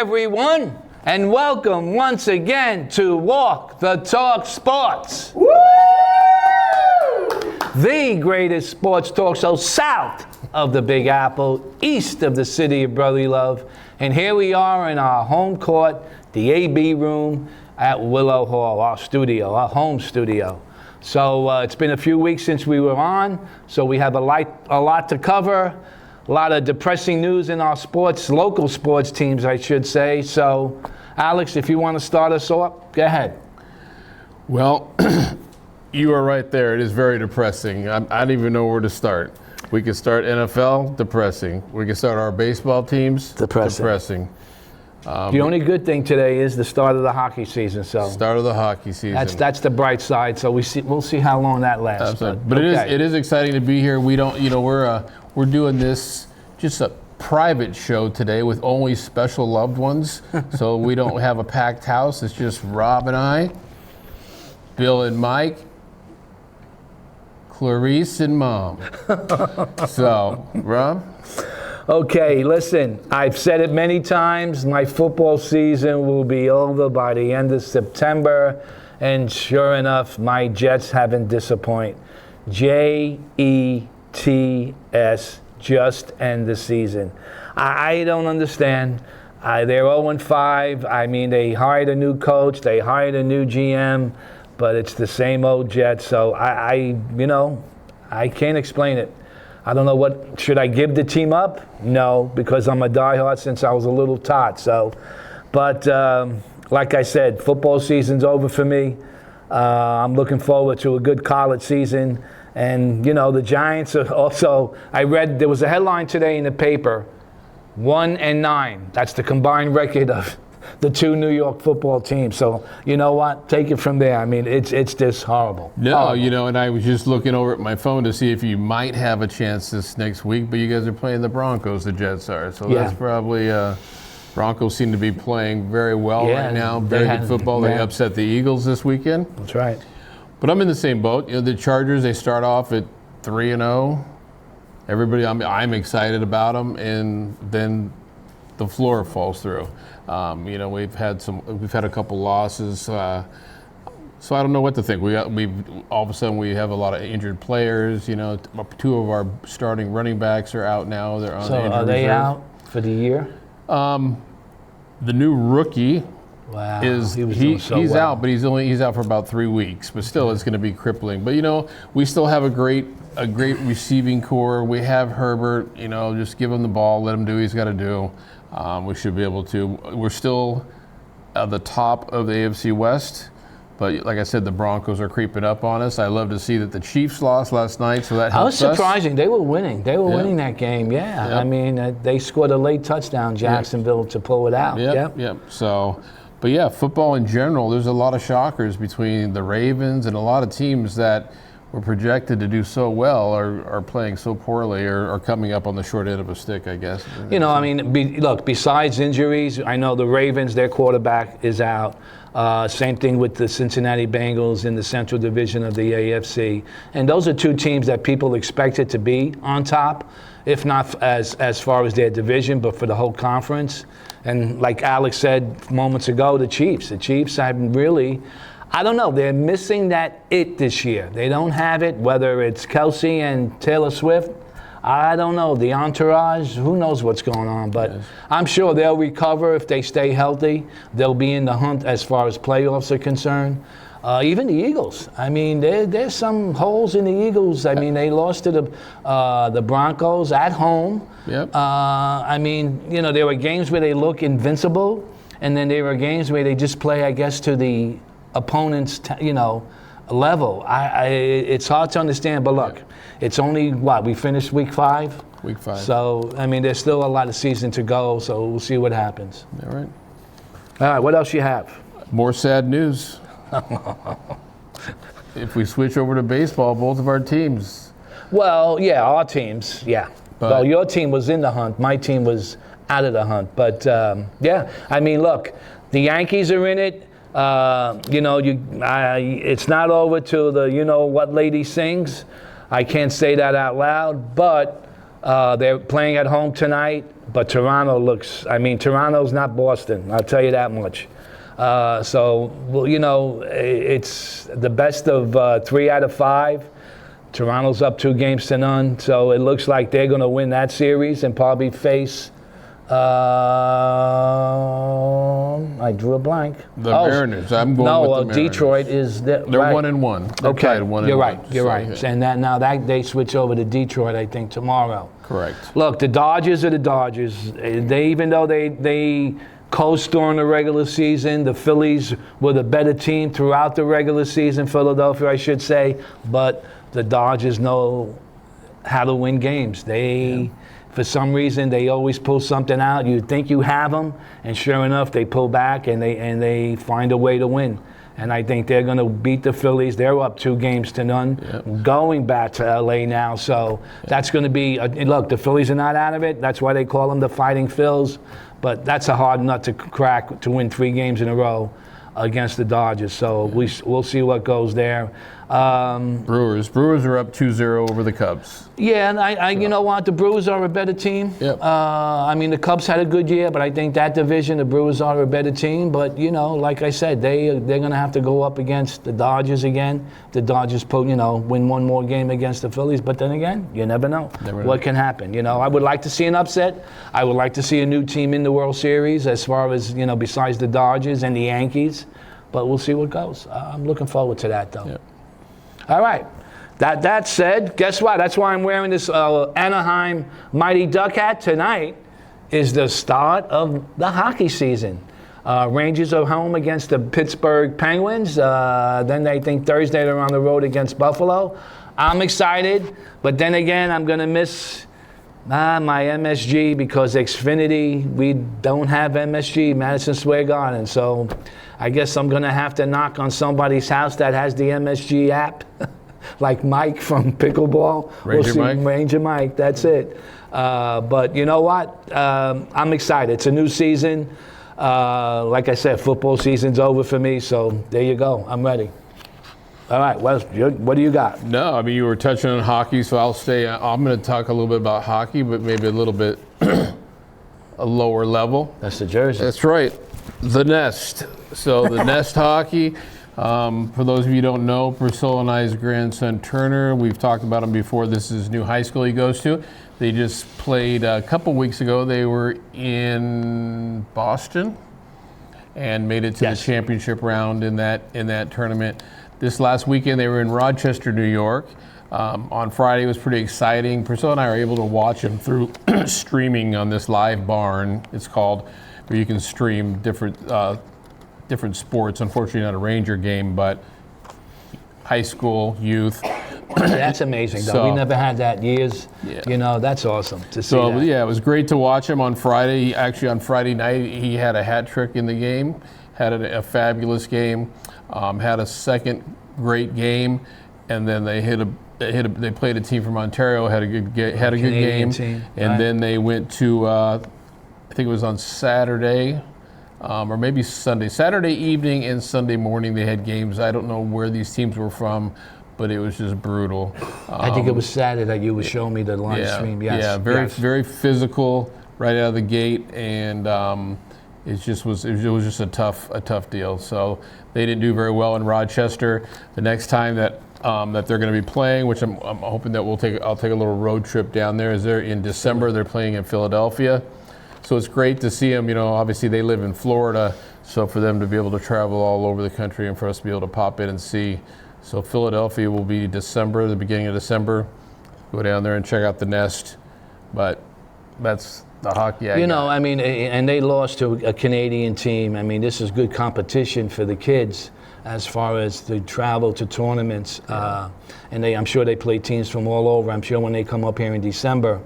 everyone, and welcome once again to Walk the Talk Sports. Woo! The greatest sports talk show south of the Big Apple, east of the city of brotherly love. And here we are in our home court, the AB room at Willow Hall, our studio, our home studio. So it's been a few weeks since we were on, so we have a lot to cover. A lot of depressing news in our sports, local sports teams, I should say. So, Alex, if you want to start us off, go ahead. Well, you are right there. It is very depressing. I don't even know where to start. We could start NFL, depressing. We could start our baseball teams, depressing. The only good thing today is the start of the hockey season. So start of the hockey season. That's the bright side. So we'll see how long that lasts. But okay. it is exciting to be here. We don't, we're doing this just a private show today with only special loved ones. So we don't have a packed house. It's just Rob and I, Bill and Mike, Clarice and Mom. So, Rob? Okay, listen, I've said it many times. My football season will be over by the end of September. And sure enough, my Jets haven't disappointed. Jets, just end the season. I don't understand. They're 0-5. I mean, they hired a new coach. They hired a new GM. But it's the same old Jets. So I can't explain it. I don't know what, should I give the team up? No, because I'm a diehard since I was a little tot. So, but like I said, football season's over for me. I'm looking forward to a good college season. And, the Giants are also, I read, there was a headline today in the paper, 1-9. That's the combined record of the two New York football teams. So, you know what? Take it from there. I mean, it's just horrible. No, horrible. And I was just looking over at my phone to see if you might have a chance this next week, but you guys are playing the Broncos, the Jets are. So that's probably, Broncos seem to be playing very well right now. Very good football. They upset the Eagles this weekend. That's right. But I'm in the same boat. The Chargers, they start off at 3-0. Everybody, I'm excited about them, and then the floor falls through. We've had a couple losses, so I don't know what to think. All of a sudden we have a lot of injured players. Two of our starting running backs are out now. They're on the injured are they reserve. out for the year? The new rookie. Wow, he's out, but he's out for about 3 weeks. But still, it's going to be crippling. But we still have a great receiving core. We have Herbert. Just give him the ball, let him do what he's got to do. We should be able to. We're still at the top of the AFC West, but like I said, the Broncos are creeping up on us. I love to see that the Chiefs lost last night, so that helps us. That was surprising. They were winning. They were winning that game. Yeah, yep. I mean, they scored a late touchdown, Jacksonville, to pull it out. Yep. So. But yeah, football in general, there's a lot of shockers between the Ravens and a lot of teams that were projected to do so well are playing so poorly or are coming up on the short end of a stick, I guess. Look, besides injuries, I know the Ravens, their quarterback is out. Same thing with the Cincinnati Bengals in the Central Division of the AFC. And those are two teams that people expected to be on top, if not as far as their division, but for the whole conference. And like Alex said moments ago, the Chiefs have really, I don't know, they're missing that it this year. They don't have it, whether it's Kelsey and Taylor Swift. I don't know, the entourage, who knows what's going on. But I'm sure they'll recover if they stay healthy. They'll be in the hunt as far as playoffs are concerned. Even the Eagles. I mean, there's some holes in the Eagles. I mean, they lost to the Broncos at home. Yep. There were games where they look invincible, and then there were games where they just play, I guess, to the opponent's, level. It's hard to understand, but look, it's only, we finished week 5? Week 5. So, there's still a lot of season to go, so we'll see what happens. All right. All right, what else you have? More sad news. If we switch over to baseball, both of our teams. Well, yeah, our teams, yeah. Well, your team was in the hunt. My team was out of the hunt. But, look, the Yankees are in it. It's not over till the what lady sings. I can't say that out loud, but They're playing at home tonight, but Toronto's not Boston, I'll tell you that much. It's the best of 3 out of 5. Toronto's up 2-0, so it looks like they're going to win that series and probably face, I drew a blank. The Mariners. I'm going with the Mariners. Detroit is... They're right. 1-1. They're Okay, tied 1-1. you're right. You're so, right. yeah. And now they switch over to Detroit, I think, tomorrow. Correct. Look, the Dodgers are the Dodgers. Even though they coast during the regular season, the Phillies were the better team throughout the regular season, Philadelphia, I should say, but the Dodgers know how to win games. For some reason, they always pull something out. You think you have them, and sure enough, they pull back and they find a way to win. And I think they're going to beat the Phillies. They're up 2-0, going back to LA now. So that's going to be, look, the Phillies are not out of it. That's why they call them the Fighting Phils. But that's a hard nut to crack to win 3 games in a row against the Dodgers. So we'll see what goes there. Brewers are up 2-0 over the Cubs. Yeah, and you know what? The Brewers are a better team. Yep. The Cubs had a good year, but I think that division, the Brewers are a better team. But, like I said, they're going to have to go up against the Dodgers again. The Dodgers, win one more game against the Phillies. But then again, you never know what can happen. I would like to see an upset. I would like to see a new team in the World Series as far as, besides the Dodgers and the Yankees. But we'll see what goes. I'm looking forward to that, though. Yep. All right. That said, guess what? That's why I'm wearing this Anaheim Mighty Duck hat. Tonight is the start of the hockey season. Rangers are home against the Pittsburgh Penguins. Then I think Thursday they're on the road against Buffalo. I'm excited, but then again, I'm going to miss my MSG because Xfinity, we don't have MSG, Madison Square Garden. So I guess I'm going to have to knock on somebody's house that has the MSG app, like Mike from Pickleball. Ranger Mike, that's it. But you know what? I'm excited. It's a new season. Like I said, football season's over for me, so there you go. I'm ready. All right, what do you got? No, you were touching on hockey, so I'm going to talk a little bit about hockey, but maybe a little bit a lower level. That's the jersey. That's right. The Nest. So the Nest Hockey, for those of you who don't know, Priscilla and I's grandson Turner, we've talked about him before. This is new high school he goes to. They just played a couple weeks ago. They were in Boston and made it to the championship round in that tournament. This last weekend they were in Rochester, New York. On Friday it was pretty exciting. Priscilla and I are able to watch them through streaming on this Live Barn, it's called, where you can stream different sports. Unfortunately not a Ranger game, but high school, youth. That's amazing, though. We never had that years. Yeah. That's awesome to see that. Yeah, it was great to watch him on Friday. Actually, on Friday night, he had a hat trick in the game, had a fabulous game, had a second great game, and then they played a team from Ontario, had a good game, team. And then they went to, I think it was on Saturday, or maybe Sunday. Saturday evening and Sunday morning they had games. I don't know where these teams were from, but it was just brutal. I think it was Saturday that you were showing me the live stream. Yes. Yeah, very physical right out of the gate, and it was just a tough deal. So they didn't do very well in Rochester. The next time that they're going to be playing, which I'm hoping that I'll take a little road trip down there. Is there in December? They're playing in Philadelphia. So it's great to see them. Obviously they live in Florida, so for them to be able to travel all over the country and for us to be able to pop in and see. So Philadelphia will be December, the beginning of December. Go down there and check out the Nest. But that's the hockey. And they lost to a Canadian team. This is good competition for the kids as far as the travel to tournaments. And I'm sure they play teams from all over. I'm sure when they come up here in December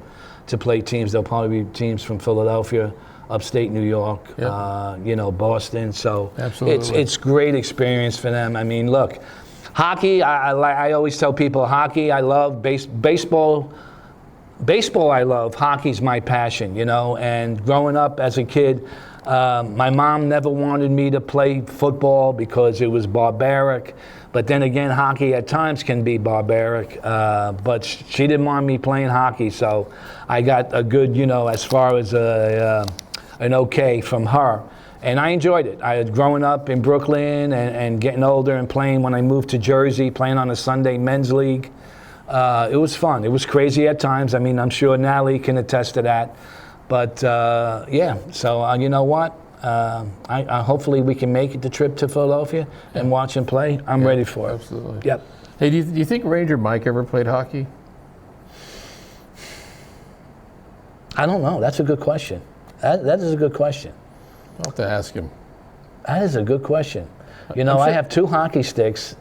to play teams, they'll probably be teams from Philadelphia, upstate New York, Boston. So it's great experience for them. Look, hockey, I always tell people, hockey I love, baseball I love, hockey's my passion, and growing up as a kid, my mom never wanted me to play football because it was barbaric, But then again, hockey at times can be barbaric. But she didn't mind me playing hockey, so I got a good, as far as an okay from her. And I enjoyed it. I had grown up in Brooklyn and getting older and playing when I moved to Jersey, playing on a Sunday men's league. It was fun. It was crazy at times. I mean, I'm sure Natalie can attest to that. But yeah, so you know what? I hopefully we can make it the trip to Philadelphia and watch him play. I'm ready for it. Absolutely. Yep. Hey, do you think Ranger Mike ever played hockey? I don't know. That's a good question. That is a good question. I'll have to ask him. That is a good question. I have 2 hockey sticks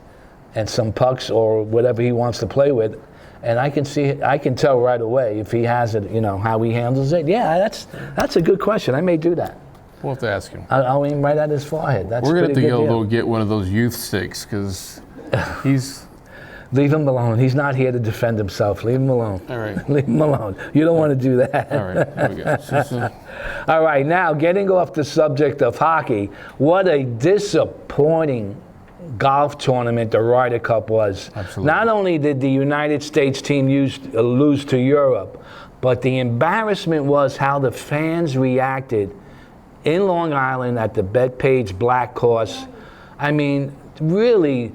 and some pucks or whatever he wants to play with, and I can tell right away if he has it, how he handles it. Yeah, that's a good question. I may do that. We'll have to ask him. I'll aim right at his forehead. That's We're going to pretty go good. get one of those youth sticks because he's... Leave him alone. He's not here to defend himself. Leave him alone. All right. Leave him alone. You don't want to do that. All right, there we go. All right, now getting off the subject of hockey, what a disappointing golf tournament the Ryder Cup was. Absolutely. Not only did the United States team lose to Europe, but the embarrassment was how the fans reacted in Long Island at the Bethpage Black course. I mean, really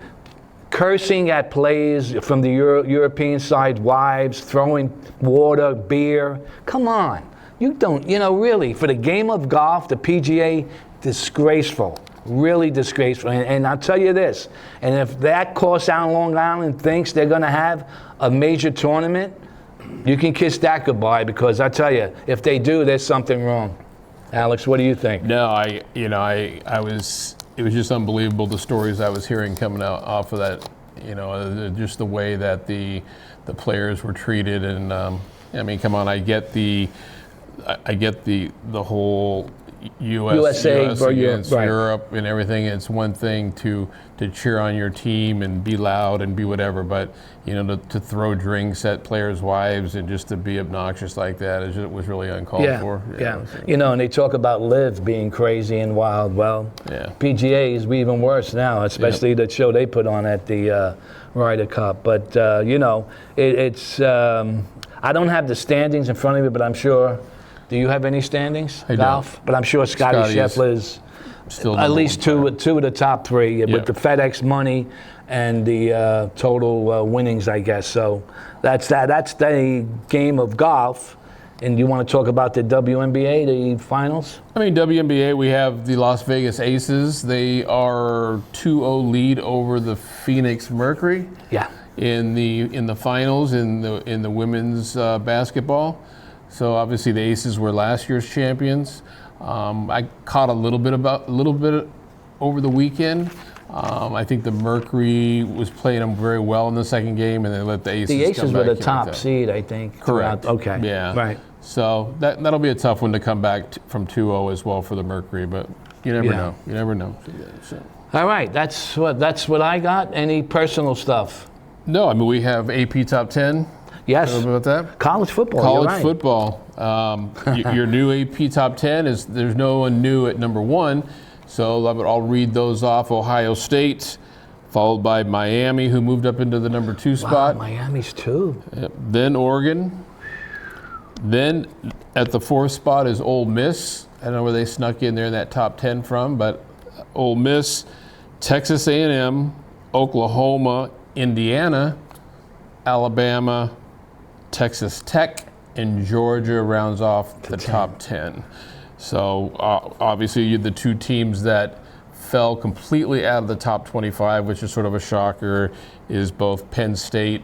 cursing at players from the European side, wives, throwing water, beer. Come on. You don't, really, for the game of golf, the PGA, disgraceful. Really disgraceful. And I'll tell you this, and if that course out in Long Island thinks they're going to have a major tournament, you can kiss that goodbye, because I tell you, if they do, there's something wrong. Alex, what do you think? No, it was just unbelievable, the stories I was hearing coming out off of that, just the way that the players were treated. And I mean, come on, I get the whole US against Europe and everything. It's one thing to cheer on your team and be loud and be whatever, but to throw drinks at players' wives and just to be obnoxious like that, it was really uncalled for. Yeah. And they talk about Liv being crazy and wild. Well, PGA is even worse now, especially the show they put on at the Ryder Cup. But it's I don't have the standings in front of me, but I'm sure. Do you have any standings? I golf? don't. But I'm sure Scotty Scheffler's still at least two of the top 3 with the FedEx money and the total winnings, I guess. So that's that. That's the game of golf. And you want to talk about the WNBA, the finals? I mean, WNBA, we have the Las Vegas Aces. They are 2-0 lead over the Phoenix Mercury. Yeah. In the finals in the women's basketball. So obviously the Aces were last year's champions. I caught a little bit over the weekend. I think the Mercury was playing them very well in the second game, and they let the Aces come back. The Aces were the top seed, I think. Correct. Okay. Yeah. Right. So that'll be a tough one to come back from 2-0 as well for the Mercury, but you never know. You never know. So. All right. That's what I got. Any personal stuff? No, I mean, we have AP Top 10. Yes. About that? College football. College football. Your new AP Top 10 is there's no one new at number 1. So I'll read those off. Ohio State, followed by Miami, who moved up into the number 2 spot. Wow, Miami's 2. Yep. Then Oregon. Then at the 4th spot is Ole Miss. I don't know where they snuck in there in that top 10 from, but Ole Miss, Texas A&M, Oklahoma, Indiana, Alabama, Texas Tech, and Georgia rounds off the top 10. So obviously you had the 2 teams that fell completely out of the top 25, which is sort of a shocker, is both Penn State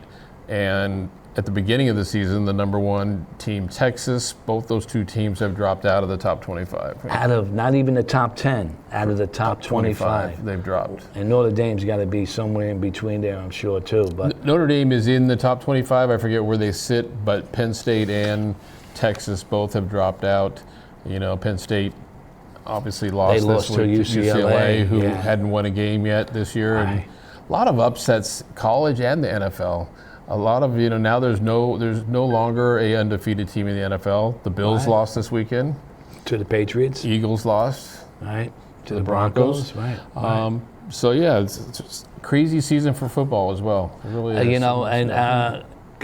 and at the beginning of the season, the number 1 team, Texas. Both those 2 teams have dropped out of the top 25. Out of not even the top 10, out of the top 25. They've dropped. And Notre Dame's got to be somewhere in between there, I'm sure, too. But Notre Dame is in the top 25. I forget where they sit, but Penn State and Texas both have dropped out. Penn State obviously lost this week to UCLA, who hadn't won a game yet this year. And a lot of upsets, college and the NFL. A lot of, now there's no longer a undefeated team in the NFL. The Bills lost this weekend. To the Patriots. Eagles lost. Right. To the Broncos. Right. So yeah, it's crazy season for football as well. It really is. You know, and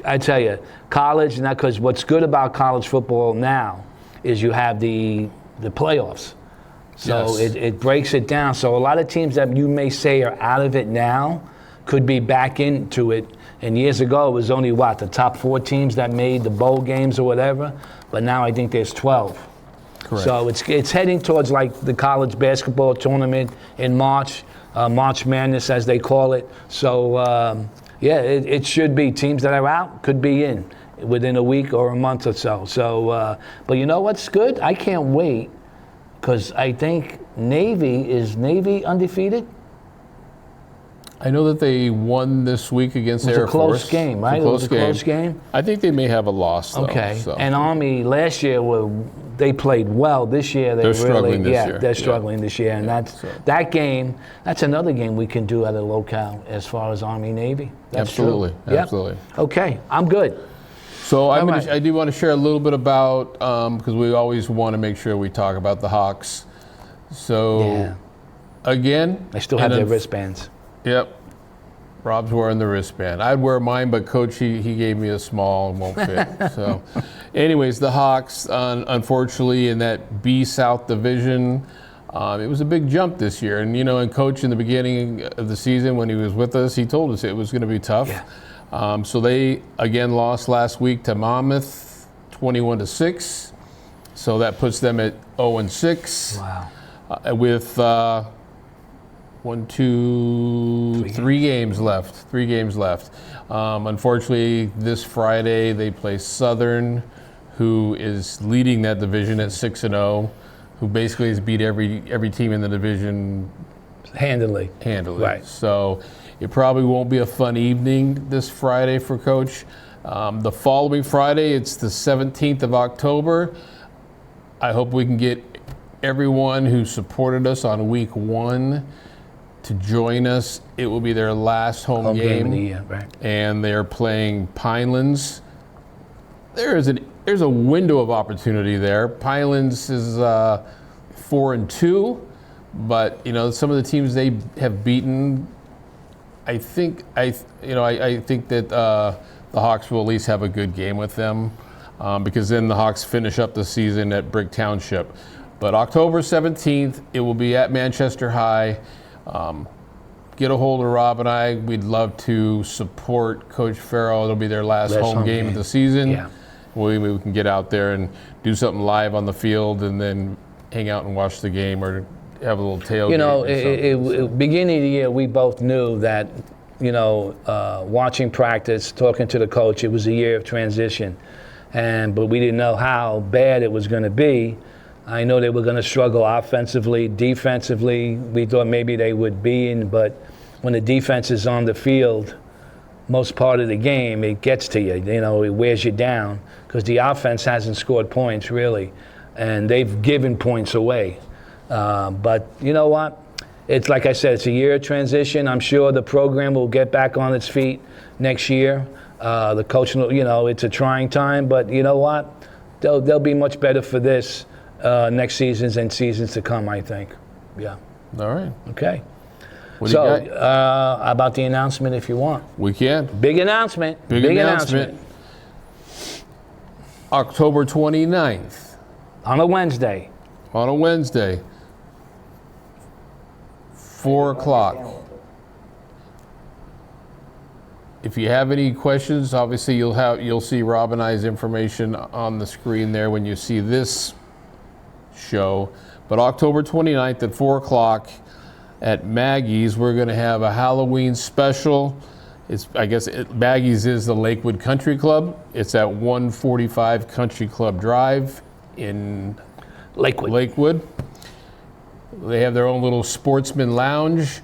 I tell you, college, and because what's good about college football now is you have the playoffs. So Yes. it breaks it down. So a lot of teams that you may say are out of it now could be back into it. And years ago, it was only, the top 4 teams that made the bowl games or whatever. But now I think there's 12. Correct. So it's heading towards like the college basketball tournament in March, March Madness as they call it. So it should be teams that are out could be in within a week or a month or so. So, but you know what's good? I can't wait because I think Navy undefeated? I know that they won this week against Air Force. It was a close game, right? It was a close game. I think they may have a loss, though. Okay. So. And Army last year they played well. This year They're struggling this year. They're struggling this year, and that game. That's another game we can do at a locale as far as Army Navy. That's Absolutely, true. absolutely. Yep. Okay, I'm good. So right. I do want to share a little bit about because we always want to make sure we talk about the Hawks. So again, they still have their wristbands. Yep. Rob's wearing the wristband. I'd wear mine, but Coach, he gave me a small and won't fit. So anyways, the Hawks, unfortunately, in that B South division, it was a big jump this year. And, you know, and Coach in the beginning of the season when he was with us, he told us it was going to be tough. Yeah. So they, again, lost last week to Monmouth, 21-6. So that puts them at 0-6. Wow. With... 3 games left. 3 games left. Unfortunately, this Friday they play Southern, who is leading that division at 6-0, who basically has beat every team in the division handily. Right. So it probably won't be a fun evening this Friday for Coach. The following Friday, it's the 17th of October. I hope we can get everyone who supported us on week 1 to join us. It will be their last home game of the year, right? And they're playing Pinelands. There's a window of opportunity there. Pinelands is 4-2, but you know some of the teams they have beaten. I think that the Hawks will at least have a good game with them because then the Hawks finish up the season at Brick Township. But October 17th, it will be at Manchester High. Get a hold of Rob and I. We'd love to support Coach Farrell. It'll be their last home game of the season. Yeah. We can get out there and do something live on the field and then hang out and watch the game or have a little tailgate. You know, beginning of the year, we both knew that, you know, watching practice, talking to the coach, it was a year of transition. But we didn't know how bad it was going to be. I know they were going to struggle offensively, defensively. We thought maybe they would be but when the defense is on the field, most part of the game, it gets to you. You know, it wears you down because the offense hasn't scored points really, and they've given points away. But you know what? It's like I said, it's a year of transition. I'm sure the program will get back on its feet next year. The coach, you know, it's a trying time, but you know what? They'll be much better for this. Next seasons and seasons to come, I think. Yeah. All right. Okay. What do you got? About the announcement, if you want. We can. Big announcement. Big announcement. October 29th. On a Wednesday. 4 o'clock. If you have any questions, obviously you'll see Rob and I's information on the screen there when you see this show. But October 29th at 4 o'clock at Maggie's, we're going to have a Halloween special. Maggie's is the Lakewood Country Club. It's at 145 Country Club Drive in Lakewood. They have their own little sportsman lounge.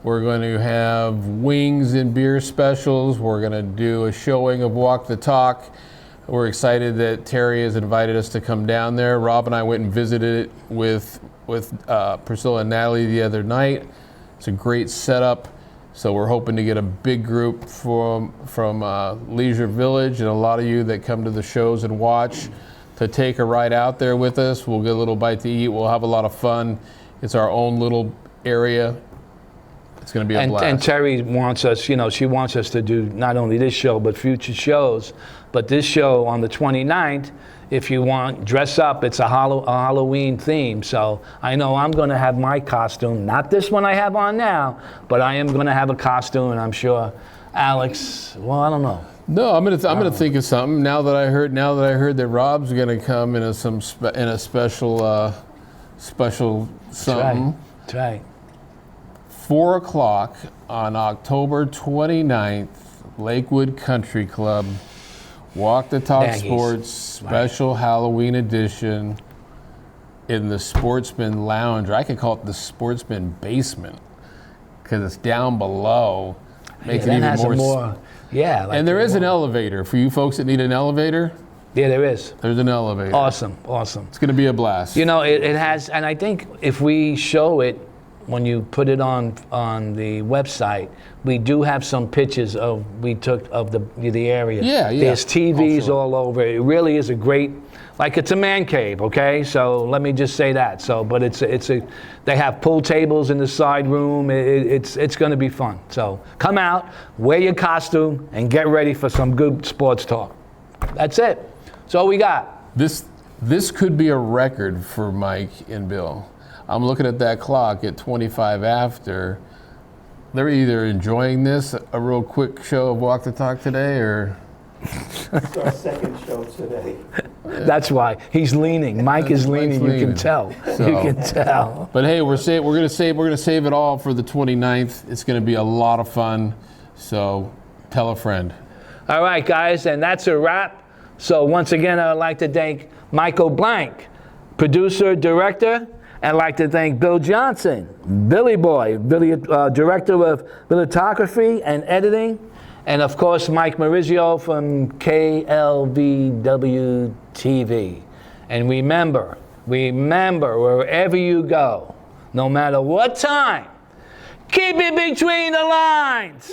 We're going to have wings and beer specials. We're going to do a showing of Walk the Talk. We're excited that Terry has invited us to come down there. Rob and I went and visited it with Priscilla and Natalie the other night. It's a great setup. So we're hoping to get a big group from Leisure Village and a lot of you that come to the shows and watch to take a ride out there with us. We'll get a little bite to eat. We'll have a lot of fun. It's our own little area It's going to be a blast. And Terry wants us, she wants us to do not only this show, but future shows. But this show on the 29th, if you want, dress up. It's a Halloween theme. So I know I'm going to have my costume, not this one I have on now, but I am going to have a costume, and I'm sure Alex, well, I don't know. No, I'm gonna think of something now that I heard that Rob's gonna come in a special something. That's right. 4 o'clock on October 29th, Lakewood Country Club, Walk the Talk Baggies. Sports special Halloween edition in the Sportsman Lounge. Or I could call it the Sportsman Basement because it's down below. Make it even more. Yeah. And there is an elevator for you folks that need an elevator. Yeah, there is. There's an elevator. Awesome. It's going to be a blast. It has, and I think if we show it, when you put it on the website, we do have some pictures we took of the area. Yeah. There's TVs all over. It really is a great, it's a man cave, okay? So let me just say that. So, but they have pool tables in the side room. It's going to be fun. So come out, wear your costume, and get ready for some good sports talk. That's it. That's all we got. This could be a record for Mike and Bill. I'm looking at that clock at 25 after. They're either enjoying this, a real quick show of Walk the Talk today, or... It's our second show today. That's why he's leaning. Mike is leaning. You can tell. So, you can tell. But hey, we're gonna save it all for the 29th. It's gonna be a lot of fun. So tell a friend. All right, guys, and that's a wrap. So once again, I'd like to thank Michael Blank, producer, director. I'd like to thank Bill Johnson, Billy Boy, director of videography and editing. And of course, Mike Maurizio from KLVW-TV. And remember, wherever you go, no matter what time, keep it between the lines.